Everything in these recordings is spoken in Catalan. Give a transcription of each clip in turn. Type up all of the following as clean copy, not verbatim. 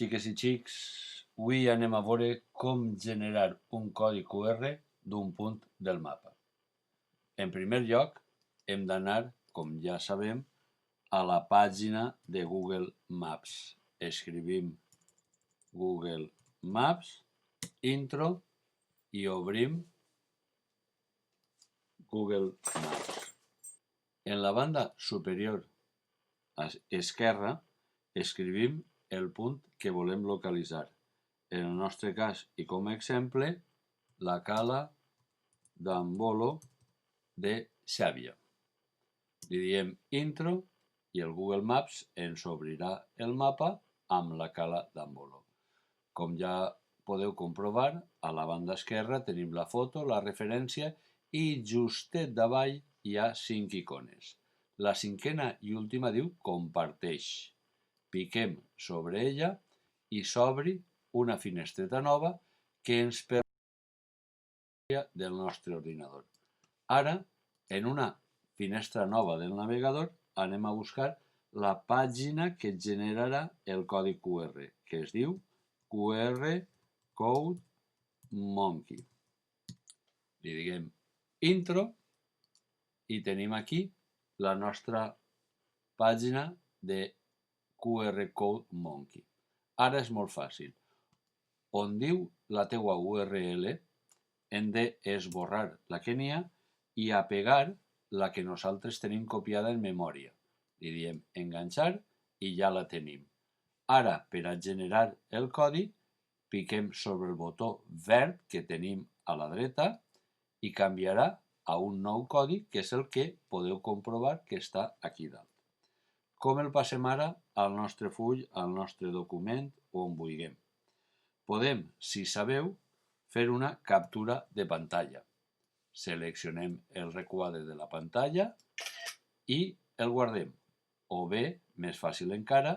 Xiques i xics, avui anem a veure com generar un codi QR d'un punt del mapa. En primer lloc, hem d'anar, com ja sabem, a la pàgina de Google Maps. Escrivim Google Maps, intro, i obrim Google Maps. En la banda superior esquerra escrivim el punt que volem localitzar. En el nostre cas, i com a exemple, la cala d'en Bolo de Xàbia. Li diem intro i el Google Maps ens obrirà el mapa amb la cala d'en Bolo. Com ja podeu comprovar, a la banda esquerra tenim la foto, la referència i justet davall hi ha 5 icones. La cinquena i última diu comparteix. Piquem sobre ella i s'obri una finestreta nova que ens permet del nostre ordinador. Ara, en una finestra nova del navegador, anem a buscar la pàgina que generarà el codi QR, que es diu QR Code Monkey. Li diguem intro i tenim aquí la nostra pàgina de QR Code Monkey. Ara és molt fàcil. On diu la teua URL, hem d'esborrar la que n'hi ha i apegar la que nosaltres tenim copiada en memòria. Li diem enganxar i ja la tenim. Ara, per a generar el codi, piquem sobre el botó verd que tenim a la dreta i canviarà a un nou codi, que és el que podeu comprovar que està aquí dalt. Com el passem ara al nostre full, al nostre document o on vulguem? Podem, si sabeu, fer una captura de pantalla. Seleccionem el requadre de la pantalla i el guardem. O bé, més fàcil encara,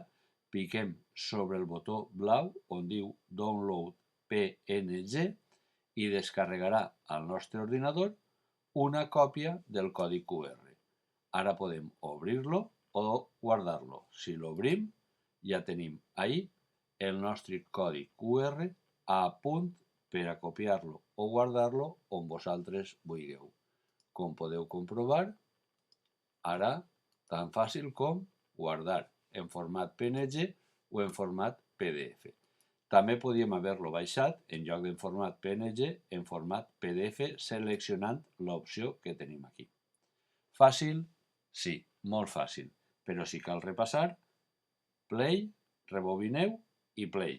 piquem sobre el botó blau on diu Download PNG i descarregarà al nostre ordinador una còpia del codi QR. Ara podem obrir-lo o guardar-lo. Si l'obrim, ja tenim ahí el nostre codi QR a punt per a copiar-lo o guardar-lo on vosaltres vulgueu. Com podeu comprovar, ara tan fàcil com guardar en format PNG o en format PDF. També podíem haver-lo baixat, en lloc d'en format PNG, en format PDF, seleccionant l'opció que tenim aquí. Fàcil? Sí, molt fàcil. Però si cal repassar, play, rebobineu i play.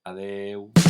Adeu.